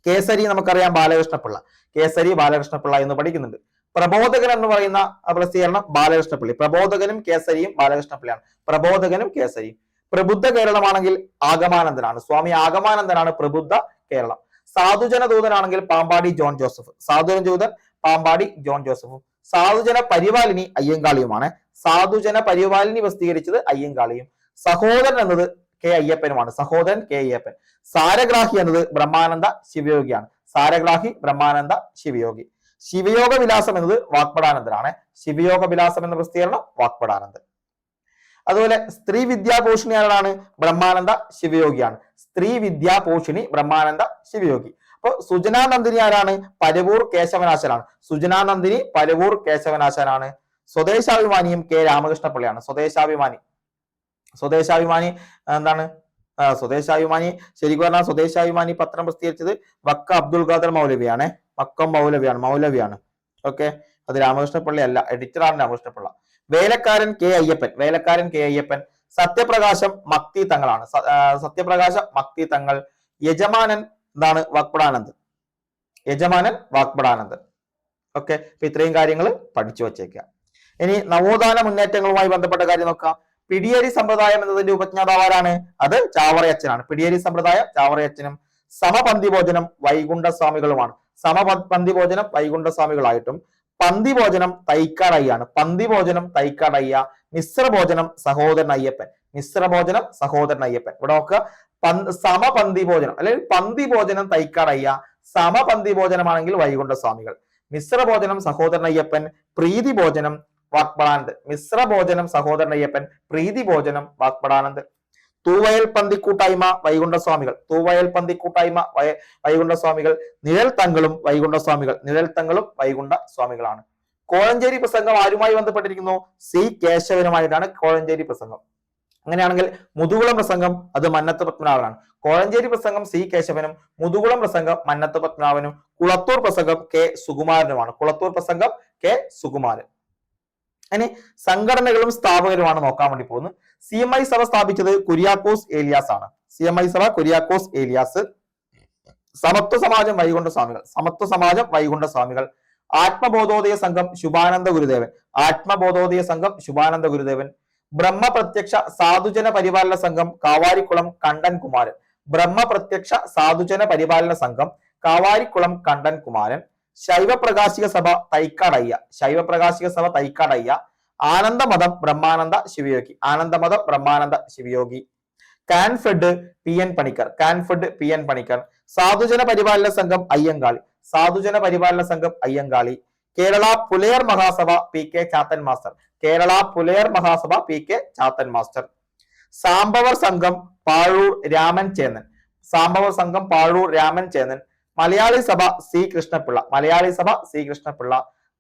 കേസരി നമുക്കറിയാം ബാലകൃഷ്ണപിള്ള, കേസരി ബാലകൃഷ്ണപിള്ള എന്ന് പഠിക്കുന്നുണ്ട്. പ്രബോധകൻ എന്ന് പറയുന്ന പ്രസിദ്ധീകരണം ബാലകൃഷ്ണപിള്ളി, പ്രബോധകനും കേസരിയും ബാലകൃഷ്ണപിള്ളയാണ്, പ്രബോധകനും കേസരിയും. പ്രബുദ്ധ കേരളമാണെങ്കിൽ ആഗമാനന്ദനാണ്, സ്വാമി ആഗമാനന്ദനാണ് പ്രബുദ്ധ കേരളം. സാധുജന ദൂതനാണെങ്കിൽ പാമ്പാടി ജോൺ ജോസഫ്, സാധുജന ദൂതൻ പാമ്പാടി ജോൺ ജോസഫും. സാധുജന പരിപാലിനി അയ്യങ്കാളിയുമാണ്, സാധുജന പരിപാലിനി പ്രസിദ്ധീകരിച്ചത് അയ്യങ്കാളിയും. സഹോദരൻ എന്നത് K അയ്യപ്പനുമാണ്, സഹോദരൻ K അയ്യപ്പൻ. സാരഗ്രാഹി എന്നത് ബ്രഹ്മാനന്ദ ശിവയോഗിയാണ്, സാരഗ്രാഹി ബ്രഹ്മാനന്ദ ശിവയോഗി. ശിവയോഗ വിലാസം എന്നത് വാഗ്ഭടാനന്ദനാണ്, ശിവയോഗ വിലാസം എന്ന പ്രസിദ്ധീകരണം വാഗ്ഭടാനന്ദൻ. അതുപോലെ സ്ത്രീ വിദ്യാപോഷിണി ആരാണ്? ബ്രഹ്മാനന്ദ ശിവയോഗിയാണ്, സ്ത്രീ വിദ്യാപോഷിണി ബ്രഹ്മാനന്ദ ശിവയോഗി. അപ്പൊ സുജനാനന്ദിനി ആരാണ്? പരവൂർ കേശവനാശനാണ്, സുജനാനന്ദിനി പരവൂർ കേശവനാശനാണ്. സ്വദേശാഭിമാനിയും K രാമകൃഷ്ണപിള്ളയാണ്, സ്വദേശാഭിമാനി, സ്വദേശാഭിമാനി എന്താണ്? സ്വദേശാഭിമാനി ശരിക്കും പറഞ്ഞാൽ സ്വദേശാഭിമാനി പത്രം പ്രസിദ്ധീകരിച്ചത് വക്ക അബ്ദുൽ ഖാദർ മൗലവിയാണ്, മക്കം മൗലവിയാണ്. ഓക്കെ, അത് രാമകൃഷ്ണപിള്ളി അല്ല, എഡിറ്ററാണ് രാമകൃഷ്ണപിള്ള. വേലക്കാരൻ K Ayyappan, വേലക്കാരൻ K Ayyappan. സത്യപ്രകാശം മക്തി തങ്ങളാണ്, സത്യപ്രകാശം മക്തി തങ്ങൾ. യജമാനൻ എന്താണ്? വാഗ്ഭടാനന്ദൻ, യജമാനൻ വാഗ്ഭടാനന്ദൻ. ഓക്കെ, അപ്പൊ ഇത്രയും കാര്യങ്ങൾ പഠിച്ചു വച്ചേക്കുക. ഇനി നവോത്ഥാന മുന്നേറ്റങ്ങളുമായി ബന്ധപ്പെട്ട കാര്യം നോക്കാം. പിടിയേരി സമ്പ്രദായം എന്നതിന്റെ ഉപജ്ഞാതാവാരാണ്? അത് ചാവറയച്ചനാണ്, പിടിയേരി സമ്പ്രദായം ചാവറയച്ചനും. സമപന്തി ഭോജനം വൈകുണ്ഠസ്വാമികളുമാണ്, സമപന്തി ഭോജനം വൈകുണ്ഠസ്വാമികളായിട്ടും. പന്തി ഭോജനം തൈക്കാടയ്യാണ്, പന്തി ഭോജനം തൈക്കാടയ്യ. മിശ്രഭോജനം സഹോദരൻ അയ്യപ്പൻ, മിശ്രഭോജനം സഹോദരൻ അയ്യപ്പൻ. ഇവിടെ നോക്കുക, സമപന്തി ഭോജനം അല്ലെങ്കിൽ പന്തി ഭോജനം തൈക്കാടയ്യ, സമപന്തി ഭോജനമാണെങ്കിൽ വൈകുണ്ഠസ്വാമികൾ. മിശ്രഭോജനം സഹോദരൻ അയ്യപ്പൻ. പ്രീതി ഭോജനം വാഗ്ഭടാനന്ദൻ, മിശ്രഭോജനം സഹോദരൻ അയ്യപ്പൻ, പ്രീതി ഭോജനം വാഗ്ഭടാനന്ദൻ. തൂവയൽ പന്തിക്കൂട്ടായ്മ വൈകുണ്ഠസ്വാമികൾ, തൂവയൽ പന്തിക്കൂട്ടായ്മ വൈകുണ്ഠസ്വാമികൾ. നിഴൽ തങ്ങളും വൈകുണ്ഠസ്വാമികൾ, നിഴൽ തങ്ങളും വൈകുണ്ഠസ്വാമികളാണ്. കോഴഞ്ചേരി പ്രസംഗം ആരുമായി ബന്ധപ്പെട്ടിരിക്കുന്നു? C കേശവനുമായിട്ടാണ് കോഴഞ്ചേരി പ്രസംഗം. അങ്ങനെയാണെങ്കിൽ മുതുകുളം പ്രസംഗം അത് മന്നത്ത് പത്മനാഭനാണ്. കോഴഞ്ചേരി പ്രസംഗം C കേശവനും, മുതുകുളം പ്രസംഗം മന്നത്ത് പത്മനാഭനും. കുളത്തൂർ പ്രസംഗം K സുകുമാരനുമാണ്, കുളത്തൂർ പ്രസംഗം K സുകുമാരൻ. ഇനി സംഘടനകളും സ്ഥാപകരുമാണ് നോക്കാൻ വേണ്ടി പോകുന്നത്. CMI സഭ സ്ഥാപിച്ചത് കുര്യാക്കോസ് ഏലിയാസ് ആണ്, CMI സഭ കുര്യാക്കോസ് ഏലിയാസ്. സമത്വ സമാജം വൈകുണ്ഠസ്വാമികൾ, സമത്വ സമാജം വൈകുണ്ഠസ്വാമികൾ. ആത്മബോധോദയ സംഘം ശുഭാനന്ദ ഗുരുദേവൻ, ആത്മബോധോദയ സംഘം ശുഭാനന്ദ ഗുരുദേവൻ. ബ്രഹ്മപ്രത്യക്ഷ സാധുജന പരിപാലന സംഘം കാവാരിക്കുളം കണ്ടൻ കുമാരൻ, ബ്രഹ്മപ്രത്യക്ഷ സാധുജന പരിപാലന സംഘം കാവാരിക്കുളം കണ്ടൻ കുമാരൻ. ശൈവപ്രകാശിക സഭ തൈക്കാടയ്യ, ശൈവപ്രകാശിക സഭ തൈക്കാടയ്യ. ആനന്ദമതം ബ്രഹ്മാനന്ദ ശിവയോഗി, ആനന്ദമതം ബ്രഹ്മാനന്ദ ശിവയോഗി. Kanfed PN Panicker, Kanfed PN Panicker. സാധുജന പരിപാലന സംഘം അയ്യങ്കാളി, സാധുജന പരിപാലന സംഘം അയ്യങ്കാളി. കേരള പുലയർ മഹാസഭ PK ചാത്തൻ മാസ്റ്റർ, കേരള പുലയർ മഹാസഭ PK ചാത്തൻ മാസ്റ്റർ. സാംബവർ സംഘം പാഴൂർ രാമൻ ചേന്നൻ, സാംബവർ സംഘം Pazhoor Raman Chennan. Malayali Sabha C Krishnapillai, Malayali Sabha C Krishna Pillai.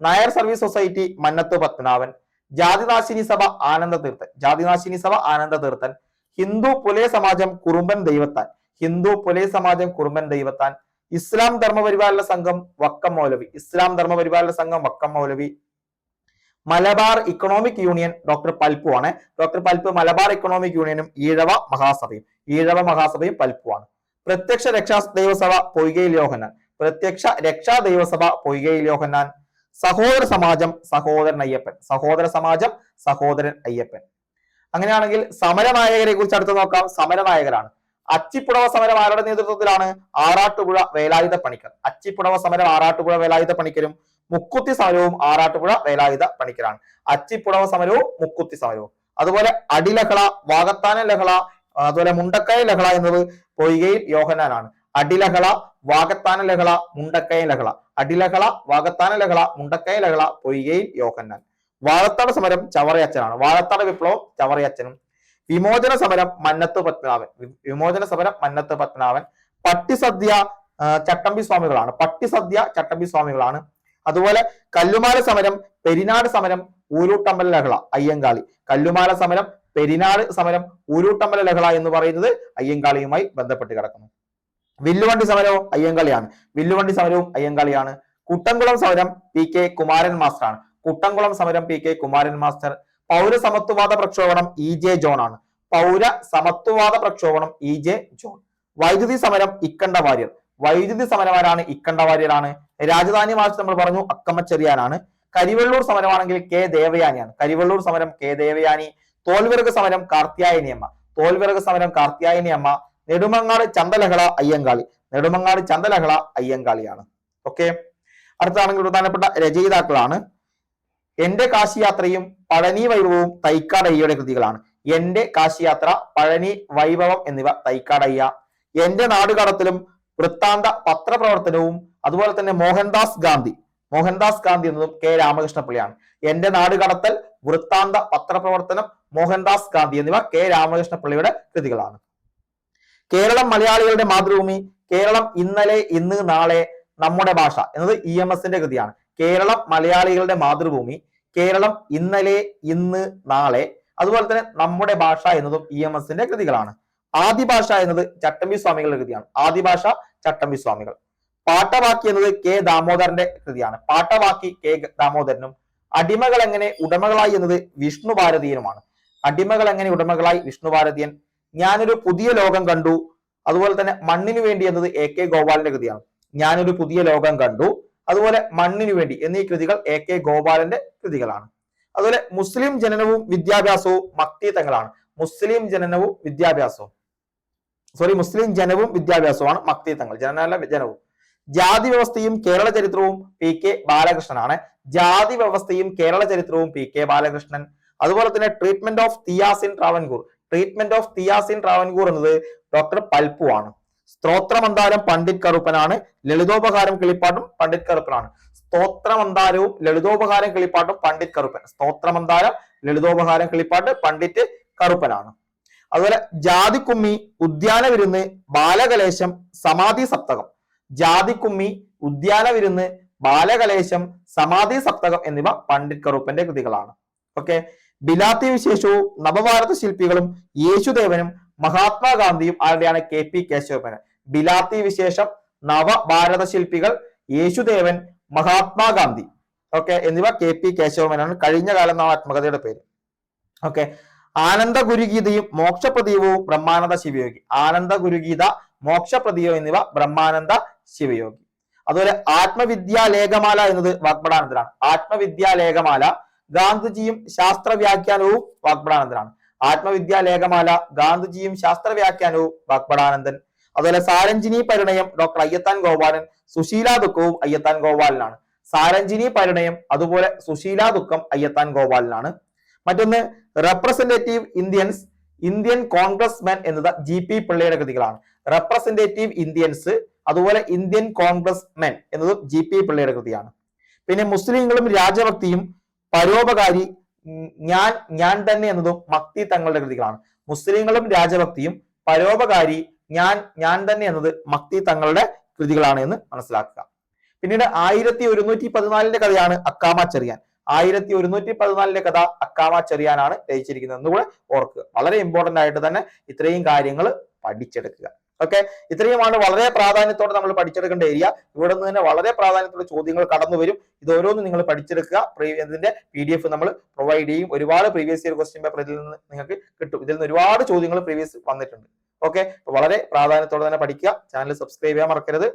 Nair service society Mannath Padmanabhan, Jathinashini Sabha Anandatheerthan, Jathinashini Sabha Anandatheerthan, Hindu Pulaya Samajam കുറുമ്പൻ ദൈവത്താൻ, ഹിന്ദു പുലയ സമാജം കുറുമ്പൻ ദൈവത്താൻ, ഇസ്ലാം ധർമ്മപരിപാലന സംഘം വക്കം മൗലവി, Islam Dharmaparipalana Sangham Vakkom Moulavi, Malabar economic union doctor Palpu ആണ്. ഡോക്ടർ പൽപ്പ് മലബാർ ഇക്കണോമിക് യൂണിയനും ഈഴവ മഹാസഭയും പൽപ്പുവാണ്. പ്രത്യക്ഷ രക്ഷാ ദൈവസഭ പൊയ്കയിൽ യോഹന്നാൻ, പ്രത്യക്ഷ രക്ഷാ ദൈവസഭ പൊയ്കയിൽ യോഹന്നാൻ, സഹോദര സമാജം സഹോദരൻ അയ്യപ്പൻ, സഹോദര സമാജം സഹോദരൻ അയ്യപ്പൻ. അങ്ങനെയാണെങ്കിൽ സമരനായകരെ കുറിച്ച് അടുത്ത് നോക്കാം. സമരനായകരാണ്. അച്ചിപ്പുടവ സമരം ആരുടെ നേതൃത്വത്തിലാണ്? ആറാട്ടുപുഴ വേലായുധ പണിക്കർ. അച്ചിപ്പുടവ സമരം ആറാട്ടുപുഴ വേലായുധ പണിക്കരും, മുക്കുത്തി സമരവും ആറാട്ടുപുഴ വേലായുധ പണിക്കരാണ്. അച്ചിപ്പുടവ സമരവും മുക്കുത്തി സമരവും. അതുപോലെ അടിലഹള, വാകത്താന ലഹള, അതുപോലെ മുണ്ടക്കയ ലഹള എന്നത് പൊയ്കയിൽ യോഹന്നാനാണ്. അടിലഹള, വാകത്താന ലഹള, മുണ്ടക്കയ ലഹള, അടിലഹള, വാകത്താന ലഹള, മുണ്ടക്കയ ലഹള പൊയ്കയിൽ യോഹന്നാൻ. വാഴത്താട സമരം ചവറയച്ചനാണ്. വാഴത്താട വിപ്ലവം ചവറയച്ചനും. വിമോചന സമരം മന്നത്ത് പത്മനാഭൻ, വിമോചന സമരം മന്നത്ത് പത്മനാഭൻ. പട്ടിസദ്യ ചട്ടമ്പി സ്വാമികളാണ്, പട്ടിസദ്യ ചട്ടമ്പി സ്വാമികളാണ്. അതുപോലെ കല്ലുമാല സമരം, പെരിനാട് സമരം, ഊരൂട്ടമ്പല ലഹള അയ്യങ്കാളി. കല്ലുമാല സമരം, പെരിനാട് സമരം, ഊരൂട്ടമ്പല ലഹള എന്ന് പറയുന്നത് അയ്യങ്കാളിയുമായി ബന്ധപ്പെട്ട് കിടക്കുന്നു. വില്ലുവണ്ടി സമരവും അയ്യങ്കാളിയാണ്, വില്ലുവണ്ടി സമരവും അയ്യങ്കാളിയാണ്. കുട്ടംകുളം സമരം പി കെ കുമാരൻ മാസ്റ്ററാണ്, കുട്ടംകുളം സമരം പി കെ കുമാരൻ മാസ്റ്റർ. പൗരസമത്വവാദ പ്രക്ഷോഭണം ഇ ജെ ജോൺ ആണ്, പൗരസമത്വവാദ പ്രക്ഷോഭണം ഇ ജെ ജോൺ. വൈദ്യുതി സമരം ഇക്കണ്ട വാര്യർ, വൈദ്യുതി സമരമാരാണ്? ഇക്കണ്ട വാര്യരാണ്. രാജധാനി മാർച്ച് നമ്മൾ പറഞ്ഞു അക്കമ്മച്ചെറിയാനാണ്. കരിവെള്ളൂർ സമരമാണെങ്കിൽ കെ ദേവയാനിയാണ്, കരിവെള്ളൂർ സമരം കെ ദേവയാനി. തോൽവിറക് സമരം കാർത്തിയായനിയമ്മ, തോൽവിറക് സമരം കാർത്തിയായനിയമ്മ. നെടുമങ്ങാട് ചന്തലഹള അയ്യങ്കാളി, നെടുമങ്ങാട് ചന്തലഹള അയ്യങ്കാളിയാണ്. ഓക്കെ, അടുത്താണെങ്കിൽ പ്രധാനപ്പെട്ട രചയിതാക്കളാണ്. എന്റെ കാശിയാത്രയും പഴനി വൈഭവവും തൈക്കാടയ്യയുടെ കൃതികളാണ്. എന്റെ കാശിയാത്ര, പഴനി വൈഭവം എന്നിവ തൈക്കാടയ്യ. എന്റെ നാടുകടത്തലും വൃത്താന്ത പത്രപ്രവർത്തനവും അതുപോലെ തന്നെ മോഹൻദാസ് ഗാന്ധി, മോഹൻദാസ് ഗാന്ധി എന്നതും കെ രാമകൃഷ്ണപിള്ളയാണ്. എന്റെ നാടുകടത്തൽ, വൃത്താന്ത പത്രപ്രവർത്തനം, മോഹൻദാസ് ഗാന്ധി എന്നിവ കെ രാമകൃഷ്ണപിള്ളയുടെ കൃതികളാണ്. കേരളം മലയാളികളുടെ മാതൃഭൂമി, കേരളം ഇന്നലെ ഇന്ന് നാളെ നമ്മുടെ ഭാഷ എന്നത് ഇ എം എസിന്റെ കൃതിയാണ്. കേരളം മലയാളികളുടെ മാതൃഭൂമി, കേരളം ഇന്നലെ ഇന്ന് നാളെ, അതുപോലെ തന്നെ നമ്മുടെ ഭാഷ എന്നതും ഇ എം എസിന്റെ കൃതികളാണ്. ആദിഭാഷ എന്നത് ചട്ടമ്പി സ്വാമികളുടെ കൃതിയാണ്, ആദിഭാഷ ചട്ടമ്പി സ്വാമികൾ. പാട്ടവാക്കി എന്നത് കെ ദാമോദരന്റെ കൃതിയാണ്, പാട്ടവാക്കി കെ ദാമോദരനും. അടിമകൾ എങ്ങനെ ഉടമകളായി എന്നത് വിഷ്ണു ഭാരതീയനുമാണ്, അടിമകൾ എങ്ങനെ ഉടമകളായി വിഷ്ണു ഭാരതീയൻ. ഞാനൊരു പുതിയ ലോകം കണ്ടു, അതുപോലെ തന്നെ മണ്ണിനു വേണ്ടി എന്നത് എ കെ ഗോപാലന്റെ കൃതിയാണ്. ഞാനൊരു പുതിയ ലോകം കണ്ടു, അതുപോലെ മണ്ണിനു വേണ്ടി എന്നീ കൃതികൾ എ കെ ഗോപാലന്റെ കൃതികളാണ്. അതുപോലെ മുസ്ലിം ജനനവും വിദ്യാഭ്യാസവും മക്തി തങ്ങളാണ്, മുസ്ലിം ജനനവും വിദ്യാഭ്യാസവും, മുസ്ലിം ജനവും വിദ്യാഭ്യാസവുമാണ് മക്തി തങ്ങൾ, ജനനല്ല ജനവും. ജാതി വ്യവസ്ഥയും കേരള ചരിത്രവും പി കെ ബാലകൃഷ്ണനാണ്, ജാതി വ്യവസ്ഥയും കേരള ചരിത്രവും പി കെ ബാലകൃഷ്ണൻ. അതുപോലെ തന്നെ treatment of Thiyyas in Travancore, treatment of Thiyyas in Travancore എന്നത് ഡോക്ടർ പൽപ്പു ആണ്. സ്തോത്രമന്ദാരം പണ്ഡിറ്റ് കറുപ്പനാണ്, ലളിതോപകാരം കിളിപ്പാട്ടും പണ്ഡിറ്റ് കറുപ്പനാണ്. സ്തോത്രമന്ദാരവും ലളിതോപകാരം കിളിപ്പാട്ടും പണ്ഡിറ്റ് കറുപ്പൻ, സ്തോത്രമന്ദാരം ലളിതോപകാരം കിളിപ്പാട്ട് പണ്ഡിറ്റ് കറുപ്പനാണ്. അതുപോലെ ജാതിക്കുമ്മി, ഉദ്യാന വിരുന്ന്, ബാലകലേശം, സമാധി സപ്തകം, ജാതിക്കുമ്മി, ഉദ്യാന വിരുന്ന്, ബാലകലേശം, സമാധി സപ്തകം എന്നിവ പണ്ഡിറ്റ് കറുപ്പന്റെ കൃതികളാണ്. ഓക്കെ, ബിലാത്തി വിശേഷവും നവഭാരത ശില്പികളും യേശുദേവനും മഹാത്മാഗാന്ധിയും ആരുടെയാണ്? K P Kesavamenon. Bilathi Visesham, Navabharatha Shilpikal, Yesudevan, Mahatma Gandhi okay എന്നിവ കെ പി കേശവമേനോൻ. കഴിഞ്ഞ കാലം എന്ന ആത്മകഥയുടെ പേര്. ഓക്കെ, ആനന്ദ ഗുരുഗീതയും മോക്ഷപ്രദീപവും ബ്രഹ്മാനന്ദ ശിവയോഗി, ആനന്ദ ഗുരുഗീത, മോക്ഷപ്രദീപം എന്നിവ ബ്രഹ്മാനന്ദ ശിവയോഗി. അതുപോലെ ആത്മവിദ്യാലേഖമാല എന്നത് വാഗ്ഭടാനന്ദനാണ്, ആത്മവിദ്യാലേഖമാല. ഗാന്ധിജിയും ശാസ്ത്ര വ്യാഖ്യാനവും വാഗ്ഭടാനന്ദനാണ്, ആത്മവിദ്യാലേഖമാല, ഗാന്ധിജിയും ശാസ്ത്ര വ്യാഖ്യാനവും വാഗ്ഭടാനന്ദൻ. അതുപോലെ സാരഞ്ജിനി പരിണയം ഡോക്ടർ അയ്യത്താൻ ഗോപാലൻ, സുശീലാ ദുഃഖവും അയ്യത്താൻ ഗോപാലനാണ്. സാരഞ്ജിനി പരിണയം അതുപോലെ സുശീലാ ദുഃഖം അയ്യത്താൻ ഗോപാലനാണ്. മറ്റൊന്ന് representative Indians, Indian Congress men എന്നത് ജി പി പിള്ളയുടെ കൃതികളാണ്. റെപ്രസെന്റേറ്റീവ് ഇന്ത്യൻസ് അതുപോലെ ഇന്ത്യൻ കോൺഗ്രസ് മെൻ എന്നതും ജി പി പിള്ളയുടെ കൃതിയാണ്. പിന്നെ മുസ്ലിങ്ങളും രാജഭക്തിയും പരോപകാരി, ഞാൻ തന്നെ എന്നതും മക്തി തങ്ങളുടെ കൃതികളാണ്. മുസ്ലിങ്ങളും രാജഭക്തിയും പരോപകാരി, ഞാൻ തന്നെ എന്നത് മക്തി തങ്ങളുടെ കൃതികളാണ് എന്ന് മനസ്സിലാക്കുക. പിന്നീട് 1114 കഥയാണ് അക്കാമ ചെറിയാൻ. 1114 കഥ അക്കാമ ചെറിയാനാണ് രചിച്ചിരിക്കുന്നത് എന്നുകൂടെ ഓർക്കുക. വളരെ ഇമ്പോർട്ടന്റ് ആയിട്ട് തന്നെ ഇത്രയും കാര്യങ്ങൾ പഠിച്ചെടുക്കുക. ഓക്കെ, ഇത്രയുമാണ് വളരെ പ്രാധാന്യത്തോടെ നമ്മൾ പഠിച്ചെടുക്കേണ്ട ഏരിയ. ഇവിടെ നിന്ന് തന്നെ വളരെ പ്രാധാന്യത്തോടെ ചോദ്യങ്ങൾ കടന്നു വരും. ഇത് ഓരോന്നും നിങ്ങൾ പഠിച്ചെടുക്കുക. ഇതിന്റെ PDF നമ്മൾ പ്രൊവൈഡ് ചെയ്യും. ഒരുപാട് പ്രീവിയസ് ഇയർ ക്വസ്റ്റ്യൻ പേപ്പർ ഇതിൽ നിന്ന് നിങ്ങൾക്ക് കിട്ടും. ഇതിൽ നിന്ന് ഒരുപാട് ചോദ്യങ്ങൾ പ്രീവിയസ് വന്നിട്ടുണ്ട്. ഓക്കെ, വളരെ പ്രാധാന്യത്തോടെ തന്നെ പഠിക്കുക. ചാനൽ സബ്സ്ക്രൈബ് ചെയ്യാൻ മറക്കരുത്.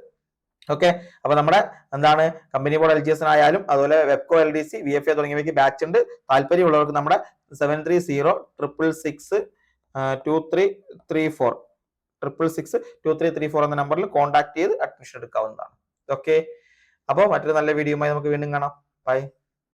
ഓക്കെ, അപ്പൊ നമ്മുടെ എന്താണ് കമ്പനി ബോർഡ് LGS ആയാലും അതുപോലെ വെബ്കോ LDC VFA തുടങ്ങിയവയ്ക്ക് ബാച്ച് ഉണ്ട്. താല്പര്യമുള്ളവർക്ക് നമ്മുടെ 730-662-334 എന്ന നമ്പറിൽ കോൺടാക്ട് ചെയ്ത് അഡ്മിഷൻ എടുക്കാവുന്നതാണ്. ഓക്കെ, അപ്പോൾ മറ്റൊരു നല്ല വീഡിയോയുമായി നമുക്ക് വീണ്ടും കാണാം. ബൈ.